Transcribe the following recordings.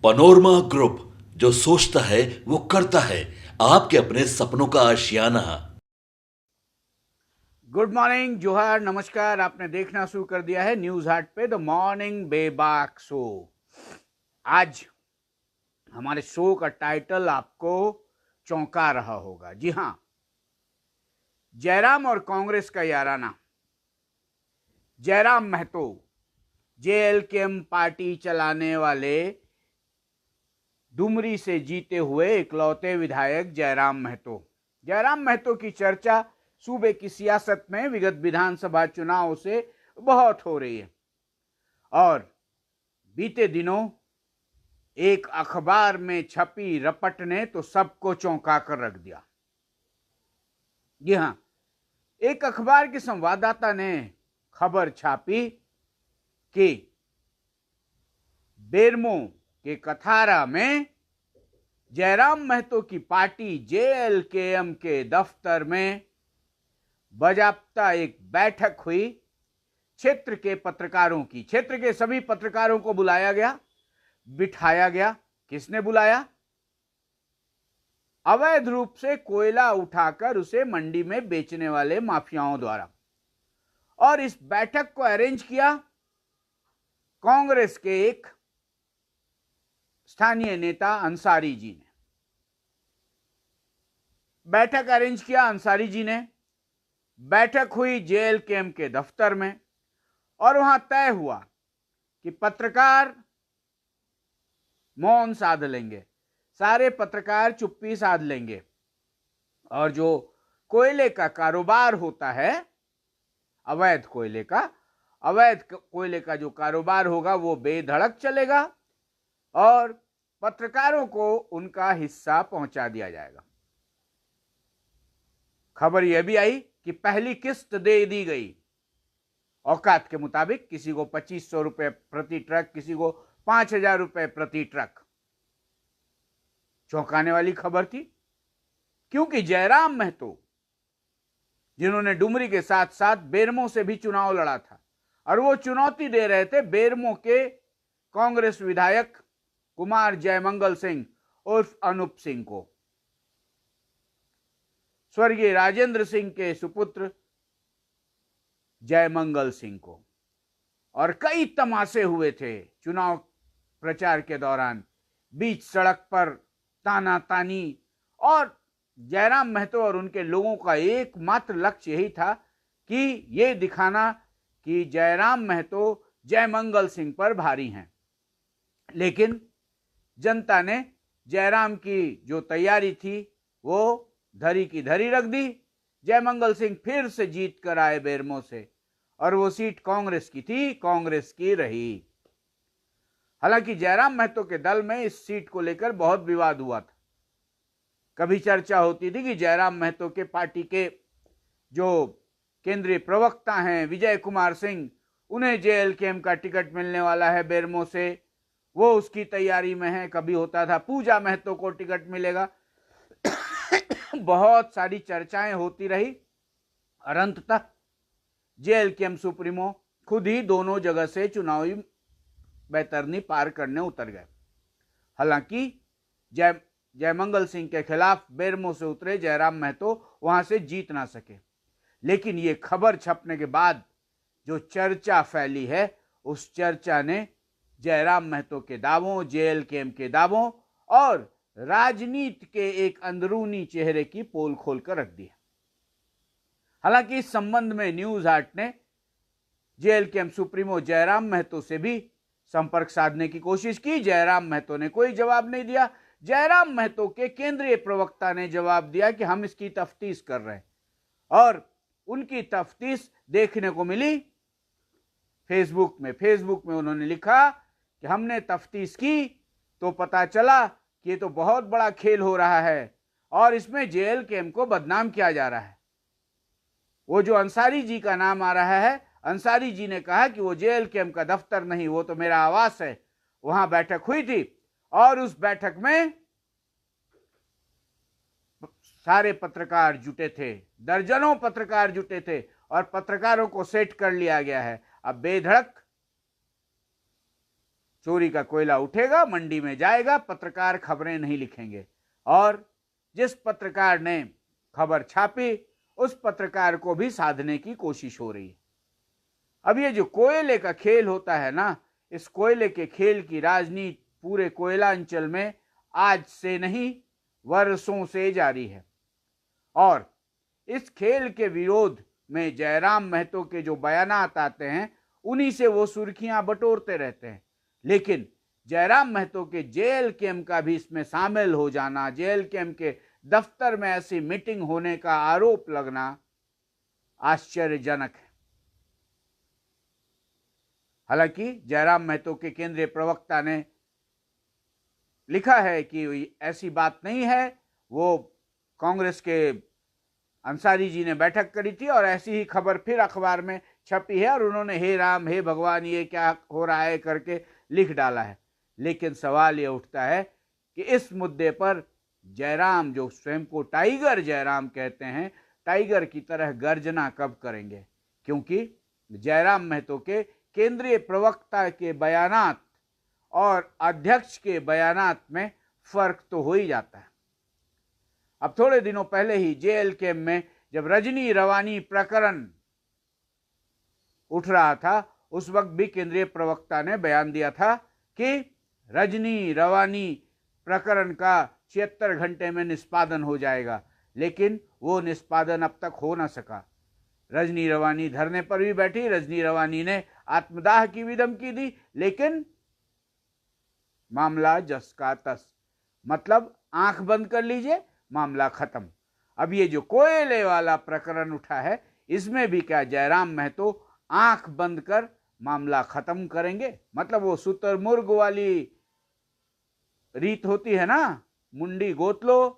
Panorama group, जो सोचता है वो करता है। आपके अपने सपनों का आशियाना। गुड मॉर्निंग, जोहार, नमस्कार। आपने देखना शुरू कर दिया है न्यूज हाट पे द मॉर्निंग बेबाक शो। आज हमारे शो का टाइटल आपको चौंका रहा होगा। जी हां, जयराम और कांग्रेस का याराना। जयराम महतो, जेएलकेएम पार्टी चलाने वाले डुमरी से जीते हुए इकलौते विधायक जयराम महतो। जयराम महतो की चर्चा सूबे की सियासत में विगत विधानसभा चुनाव से बहुत हो रही है और बीते दिनों एक अखबार में छपी रपट ने तो सबको चौंका कर रख दिया। जी हां, एक अखबार के संवाददाता ने खबर छापी कि बेरमो के कथारा में जयराम महतो की पार्टी जेएलकेएम के दफ्तर में बाजाबता एक बैठक हुई। क्षेत्र के पत्रकारों की, क्षेत्र के सभी पत्रकारों को बुलाया गया, बिठाया गया। किसने बुलाया? अवैध रूप से कोयला उठाकर उसे मंडी में बेचने वाले माफियाओं द्वारा। और इस बैठक को अरेंज किया कांग्रेस के एक स्थानीय नेता अंसारी जी ने। बैठक अरेंज किया अंसारी जी ने। बैठक हुई जेएलकेएम के दफ्तर में और वहां तय हुआ कि पत्रकार मौन साध लेंगे, सारे पत्रकार चुप्पी साध लेंगे और जो कोयले का कारोबार होता है, अवैध कोयले का जो कारोबार होगा वो बेधड़क चलेगा और पत्रकारों को उनका हिस्सा पहुंचा दिया जाएगा। खबर यह भी आई कि पहली किस्त दे दी गई औकात के मुताबिक। किसी को 2500 रुपए प्रति ट्रक, किसी को 5000 रुपए प्रति ट्रक। चौंकाने वाली खबर थी, क्योंकि जयराम महतो, जिन्होंने डुमरी के साथ साथ बेरमो से भी चुनाव लड़ा था और वो चुनौती दे रहे थे बेरमो के कांग्रेस विधायक कुमार जयमंगल सिंह उर्फ अनूप सिंह को, स्वर्गीय राजेंद्र सिंह के सुपुत्र जयमंगल सिंह को। और कई तमाशे हुए थे चुनाव प्रचार के दौरान। बीच सड़क पर तानातानी और जयराम महतो और उनके लोगों का एकमात्र लक्ष्य यही था कि ये दिखाना कि जयराम महतो जयमंगल सिंह पर भारी हैं। लेकिन जनता ने जयराम की जो तैयारी थी वो धरी की धरी रख दी। जयमंगल सिंह फिर से जीत कर आए बेरमो से और वो सीट कांग्रेस की थी, कांग्रेस की रही। हालांकि जयराम महतो के दल में इस सीट को लेकर बहुत विवाद हुआ था। कभी चर्चा होती थी कि जयराम महतो के पार्टी के जो केंद्रीय प्रवक्ता हैं विजय कुमार सिंह, उन्हें जेएलकेएम का टिकट मिलने वाला है बेरमो से, वो उसकी तैयारी में है। कभी होता था पूजा महतो को टिकट मिलेगा। बहुत सारी चर्चाएं होती रही और अंततः जेएलकेएम सुप्रीमो खुद ही दोनों जगह से चुनावी बैतरनी पार करने उतर गए। हालांकि जयमंगल सिंह के खिलाफ बेरमो से उतरे जयराम महतो वहां से जीत ना सके। लेकिन ये खबर छपने के बाद जो चर्चा फैली है, उस चर्चा ने जयराम महतो के दावों, जेएलकेएम के दावों और राजनीति के एक अंदरूनी चेहरे की पोल खोलकर रख दी है। हालांकि इस संबंध में न्यूज हाट ने जेएलकेएम सुप्रीमो जयराम महतो से भी संपर्क साधने की कोशिश की। जयराम महतो ने कोई जवाब नहीं दिया। जयराम महतो के केंद्रीय प्रवक्ता ने जवाब दिया कि हम इसकी तफ्तीश कर रहे हैं और उनकी तफ्तीश देखने को मिली फेसबुक में उन्होंने लिखा कि हमने तफ्तीश की तो पता चला कि ये तो बहुत बड़ा खेल हो रहा है और इसमें जेएलकेएम को बदनाम किया जा रहा है। वो जो अंसारी जी का नाम आ रहा है, अंसारी जी ने कहा कि वो जेएलकेएम का दफ्तर नहीं, वो तो मेरा आवास है। वहां बैठक हुई थी और उस बैठक में सारे पत्रकार जुटे थे, दर्जनों पत्रकार जुटे थे और पत्रकारों को सेट कर लिया गया है। अब बेधड़क चोरी का कोयला उठेगा, मंडी में जाएगा, पत्रकार खबरें नहीं लिखेंगे, और जिस पत्रकार ने खबर छापी उस पत्रकार को भी साधने की कोशिश हो रही है। अब ये जो कोयले का खेल होता है ना, इस कोयले के खेल की राजनीति पूरे कोयलांचल में आज से नहीं वर्षों से जारी है, और इस खेल के विरोध में जयराम महतो के जो बयानात आते हैं उन्हीं से वो सुर्खियां बटोरते रहते हैं। लेकिन जयराम महतो के जेएल कैंप का भी इसमें शामिल हो जाना, जेएल कैंप के दफ्तर में ऐसी मीटिंग होने का आरोप लगना आश्चर्यजनक है। हालांकि जयराम महतो के केंद्रीय प्रवक्ता ने लिखा है कि ऐसी बात नहीं है, वो कांग्रेस के अंसारी जी ने बैठक करी थी और ऐसी ही खबर फिर अखबार में छपी है और उन्होंने हे राम हे भगवान ये क्या हो रहा है करके लिख डाला है। लेकिन सवाल ये उठता है कि इस मुद्दे पर जयराम, जो स्वयं को टाइगर जयराम कहते हैं, टाइगर की तरह गर्जना कब करेंगे? क्योंकि जयराम महतो के केंद्रीय प्रवक्ता के बयानात और अध्यक्ष के बयानात में फर्क तो हो ही जाता है। अब थोड़े दिनों पहले ही जेएल कैंप में जब रजनी रवानी प्रकरण उठ रहा था, उस वक्त भी केंद्रीय प्रवक्ता ने बयान दिया था कि रजनी रवानी प्रकरण का 76 घंटे में निष्पादन हो जाएगा, लेकिन वो निष्पादन अब तक हो ना सका। रजनी रवानी धरने पर भी बैठी, रजनी रवानी ने आत्मदाह की भी धमकी दी, लेकिन मामला जस का तस, मतलब आंख बंद कर लीजिए, मामला खत्म। अब ये जो कोयले वाला प्रकरण उठा है, इसमें भी क्या जयराम महतो आंख बंद कर मामला खत्म करेंगे? मतलब वो शुतुरमुर्ग वाली रीत होती है ना, मुंडी गोत लो,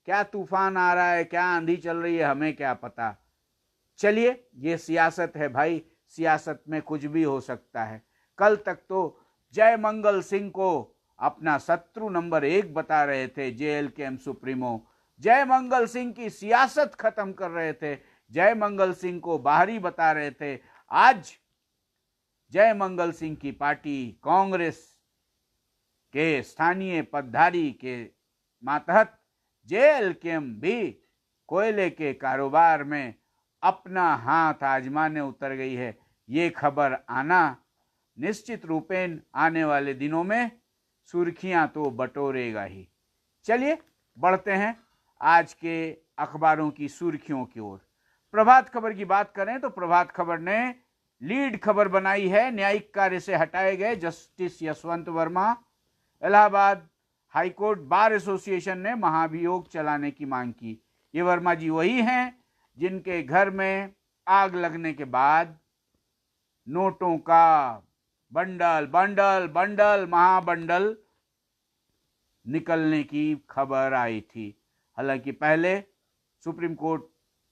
क्या तूफान आ रहा है, क्या आंधी चल रही है, हमें क्या पता। चलिए, ये सियासत है भाई, सियासत में कुछ भी हो सकता है। कल तक तो जयमंगल सिंह को अपना शत्रु नंबर 1 बता रहे थे JL camp supremo, Jaimangal Singh की सियासत खत्म कर रहे थे, जयमंगल सिंह को बाहरी बता रहे थे। आज जयमंगल सिंह की पार्टी कांग्रेस के स्थानीय पदधारी के मातहत जेएल कैंप भी कोयले के कारोबार में अपना हाथ आजमाने उतर गई है। ये खबर आना निश्चित रूपेण आने वाले दिनों में सुर्खियां तो बटोरेगा ही। चलिए बढ़ते हैं आज के अखबारों की सुर्खियों की ओर। प्रभात खबर की बात करें तो प्रभात खबर ने लीड खबर बनाई है, न्यायिक कार्य से हटाए गए justice Yashwant Verma. Allahabad high court bar association ने महाभियोग चलाने की मांग की। ये वर्मा जी वही हैं जिनके घर में आग लगने के बाद नोटों का बंडल बंडल बंडल महाबंडल निकलने की खबर आई थी। हालांकि पहले सुप्रीम कोर्ट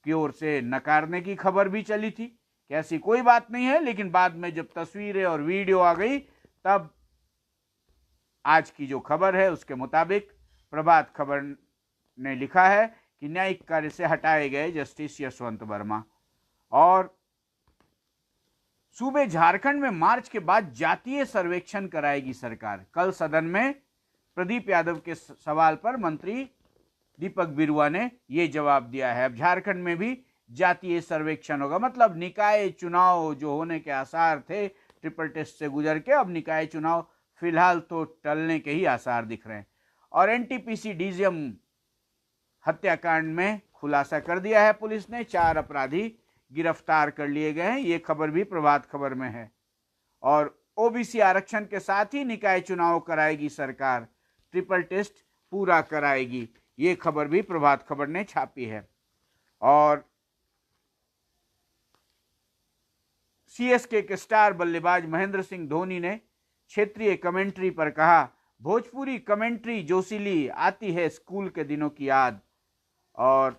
की ओर से नकारने की खबर भी चली थी कि ऐसी कोई बात नहीं है, लेकिन बाद में जब तस्वीरें और वीडियो आ गई तब आज की जो खबर है उसके मुताबिक प्रभात खबर ने लिखा है कि न्यायिक कार्य से हटाए गए जस्टिस यशवंत वर्मा। और सूबे झारखंड में मार्च के बाद जातीय सर्वेक्षण कराएगी सरकार। कल सदन में प्रदीप यादव के सवाल पर मंत्री दीपक बिरुआ ने यह जवाब दिया है। अब झारखंड में भी जातीय सर्वेक्षण होगा, मतलब निकाय चुनाव जो होने के आसार थे ट्रिपल टेस्ट से गुजर के, अब निकाय चुनाव फिलहाल तो टलने के ही आसार दिख रहे हैं। और एनटीपीसी डीजीएम हत्याकांड में खुलासा कर दिया है पुलिस ने, 4 अपराधी गिरफ्तार कर लिए गए हैं। ये खबर भी प्रभात खबर में है। और ओबीसी आरक्षण के साथ ही निकाय चुनाव कराएगी सरकार, ट्रिपल टेस्ट पूरा कराएगी। ये खबर भी प्रभात खबर ने छापी है। और सीएसके के स्टार बल्लेबाज महेंद्र सिंह धोनी ने क्षेत्रीय कमेंट्री पर कहा, भोजपुरी कमेंट्री जोशीली, आती है स्कूल के दिनों की याद। और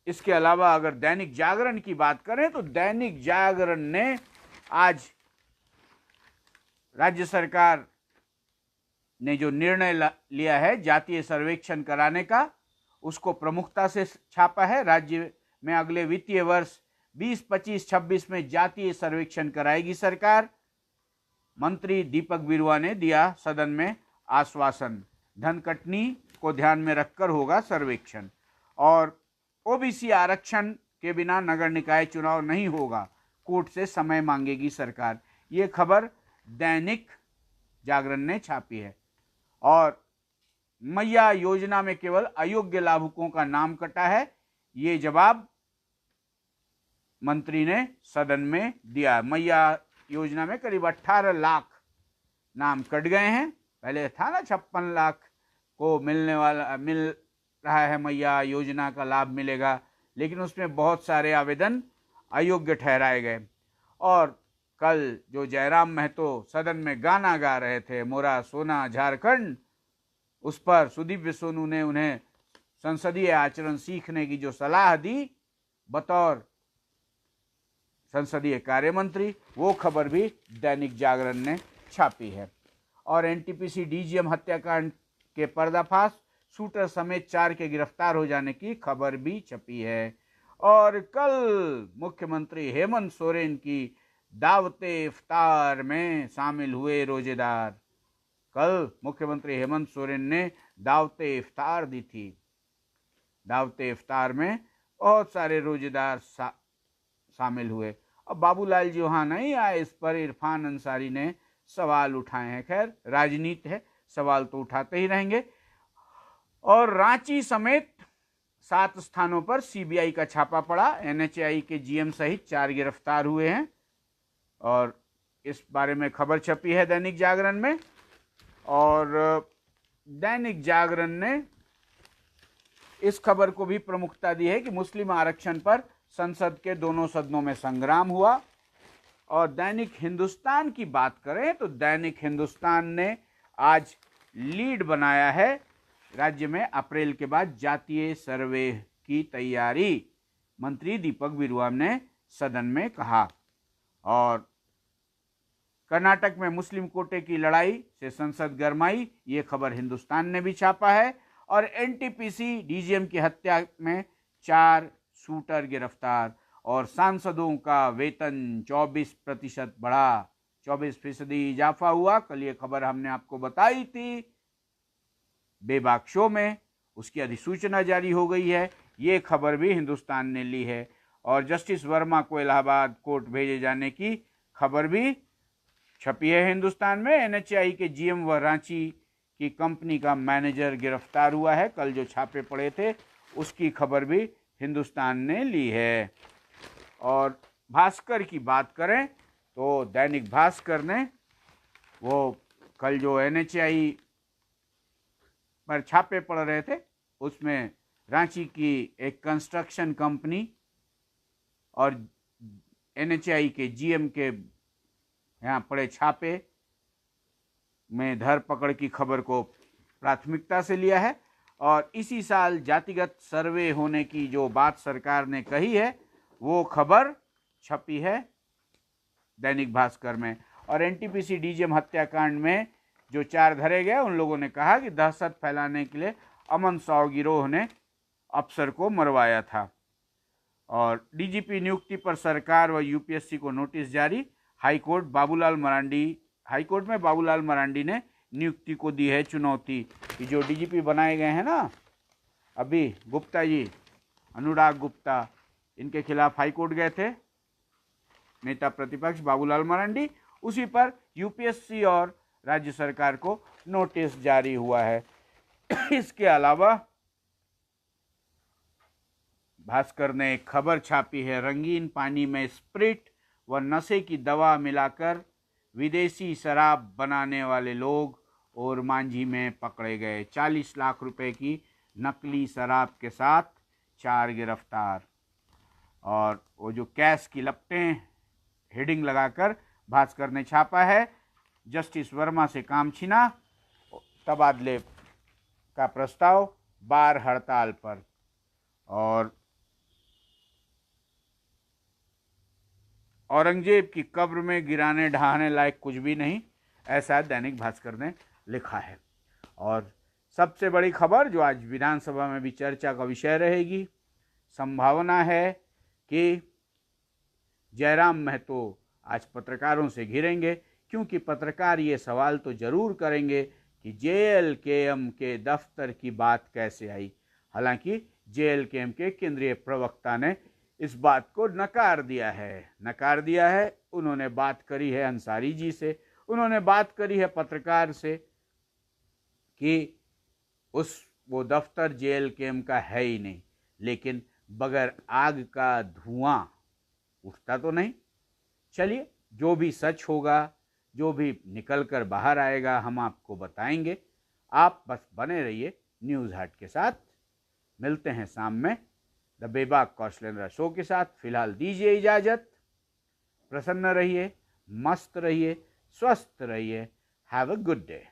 इसके अलावा अगर दैनिक जागरण की बात करें तो दैनिक जागरण ने आज राज्य सरकार ने जो निर्णय लिया है जातीय सर्वेक्षण कराने का, उसको प्रमुखता से छापा है। राज्य में अगले वित्तीय वर्ष 20-25-26 में जातीय सर्वेक्षण कराएगी सरकार। मंत्री दीपक बिरुआ ने दिया सदन में आश्वासन, धनकटनी को ध्यान में रखकर होगा सर्वेक्षण। और ओबीसी आरक्षण के बिना नगर निकाय चुनाव नहीं होगा, कोर्ट से समय मांगेगी सरकार। ये खबर दैनिक जागरण ने छापी है। और मैया योजना में केवल अयोग्य लाभुकों का नाम कटा है, ये जवाब मंत्री ने सदन में दिया। मैया योजना में करीब 18 लाख नाम कट गए हैं। पहले था ना 56 लाख को मिल रहा है, मैया योजना का लाभ मिलेगा, लेकिन उसमें बहुत सारे आवेदन अयोग्य ठहराए गए। और कल जो जयराम महतो सदन में गाना गा रहे थे, मोरा सोना झारखंड, उस पर सुदीप सोनू ने उन्हें संसदीय आचरण सीखने की जो सलाह दी बतौर संसदीय कार्य मंत्री, वो खबर भी दैनिक जागरण ने छापी है। और एनटीपीसी डीजीएम हत्याकांड के पर्दाफाश, शूटर समेत 4 के गिरफ्तार हो जाने की खबर भी छपी है। और कल मुख्यमंत्री हेमंत सोरेन की दावते इफ्तार में शामिल हुए रोजेदार। कल मुख्यमंत्री हेमंत सोरेन ने दावते इफ्तार दी थी। दावते इफ्तार में बहुत सारे रोजेदार शामिल हुए। अब बाबूलाल जी वहां नहीं आए, इस पर इरफान अंसारी ने सवाल उठाए हैं। खैर, राजनीति है, सवाल तो उठाते ही रहेंगे। और रांची समेत 7 स्थानों पर सीबीआई का छापा पड़ा। एनएचएआई के जीएम सहित 4 गिरफ्तार हुए हैं। और इस बारे में खबर छपी है दैनिक जागरण में। और दैनिक जागरण ने इस खबर को भी प्रमुखता दी है कि मुस्लिम आरक्षण पर संसद के दोनों सदनों में संग्राम हुआ। और दैनिक हिंदुस्तान की बात करें तो दैनिक हिंदुस्तान ने आज लीड बनाया है, राज्य में अप्रैल के बाद जातीय सर्वे की तैयारी, मंत्री दीपक बिरुआ ने सदन में कहा। और कर्नाटक में मुस्लिम कोटे की लड़ाई से संसद गरमाई, ये खबर हिंदुस्तान ने भी छापा है। और एनटीपीसी डीजीएम की हत्या में 4 शूटर गिरफ्तार। और सांसदों का वेतन 24% बढ़ा, 24% इजाफा हुआ। कल ये खबर हमने आपको बताई थी बेबाक शो में, उसकी अधिसूचना जारी हो गई है। ये खबर भी हिंदुस्तान ने ली है। और जस्टिस वर्मा को इलाहाबाद कोर्ट भेजे जाने की खबर भी छपी है हिंदुस्तान में। एनएचएआई के जीएम व रांची की कंपनी का मैनेजर गिरफ्तार हुआ है। कल जो छापे पड़े थे उसकी खबर भी हिंदुस्तान ने ली है। और भास्कर की बात करें तो दैनिक भास्कर ने वो कल जो एनएचएआई पर छापे पड़ रहे थे उसमें रांची की एक कंस्ट्रक्शन कंपनी और एनएचएआई के जीएम के यहाँ पड़े छापे में धरपकड़ की खबर को प्राथमिकता से लिया है। और इसी साल जातिगत सर्वे होने की जो बात सरकार ने कही है वो खबर छपी है दैनिक भास्कर में। और एनटीपीसी डीजीएम हत्याकांड में जो 4 धरे गए, उन लोगों ने कहा कि दहशत फैलाने के लिए अमन साव गिरोह ने अफसर को मरवाया था। और डीजीपी नियुक्ति पर सरकार व यूपीएससी को नोटिस जारी। हाईकोर्ट में बाबूलाल मरांडी ने नियुक्ति को दी है चुनौती कि जो डीजीपी बनाए गए हैं ना अभी, गुप्ता जी, अनुराग गुप्ता, इनके खिलाफ हाईकोर्ट गए थे नेता प्रतिपक्ष बाबूलाल मरांडी, उसी पर यूपीएससी और राज्य सरकार को नोटिस जारी हुआ है। इसके अलावा भास्कर ने एक खबर छापी है, रंगीन पानी में स्प्रिट व नशे की दवा मिलाकर विदेशी शराब बनाने वाले लोग और मांझी में पकड़े गए। 40 लाख रुपए की नकली शराब के साथ 4 गिरफ्तार। और वो जो कैश की लपटें हेडिंग लगाकर भास्कर ने छापा है, जस्टिस वर्मा से काम छीना, तबादले का प्रस्ताव, बार हड़ताल पर। और औरंगजेब की कब्र में गिराने ढहाने लायक कुछ भी नहीं, ऐसा दैनिक भास्कर ने लिखा है। और सबसे बड़ी खबर जो आज विधानसभा में भी चर्चा का विषय रहेगी, संभावना है कि जयराम महतो आज पत्रकारों से घिरेंगे, क्योंकि पत्रकार ये सवाल तो जरूर करेंगे कि JLKM के दफ्तर की बात कैसे आई। हालांकि JLKM के केंद्रीय प्रवक्ता ने इस बात को नकार दिया है। उन्होंने बात करी है अंसारी जी से, उन्होंने बात करी है पत्रकार से कि वो दफ्तर JLKM का है ही नहीं, लेकिन बगैर आग का धुआं उठता तो नहीं। चलिए, जो भी सच होगा, जो भी निकल कर बाहर आएगा, हम आपको बताएंगे। आप बस बने रहिए न्यूज़ हट के साथ। मिलते हैं शाम में द बेबाक कौशलेंद्र शो के साथ। फिलहाल दीजिए इजाजत। प्रसन्न रहिए, मस्त रहिए, स्वस्थ रहिए। Have a good day.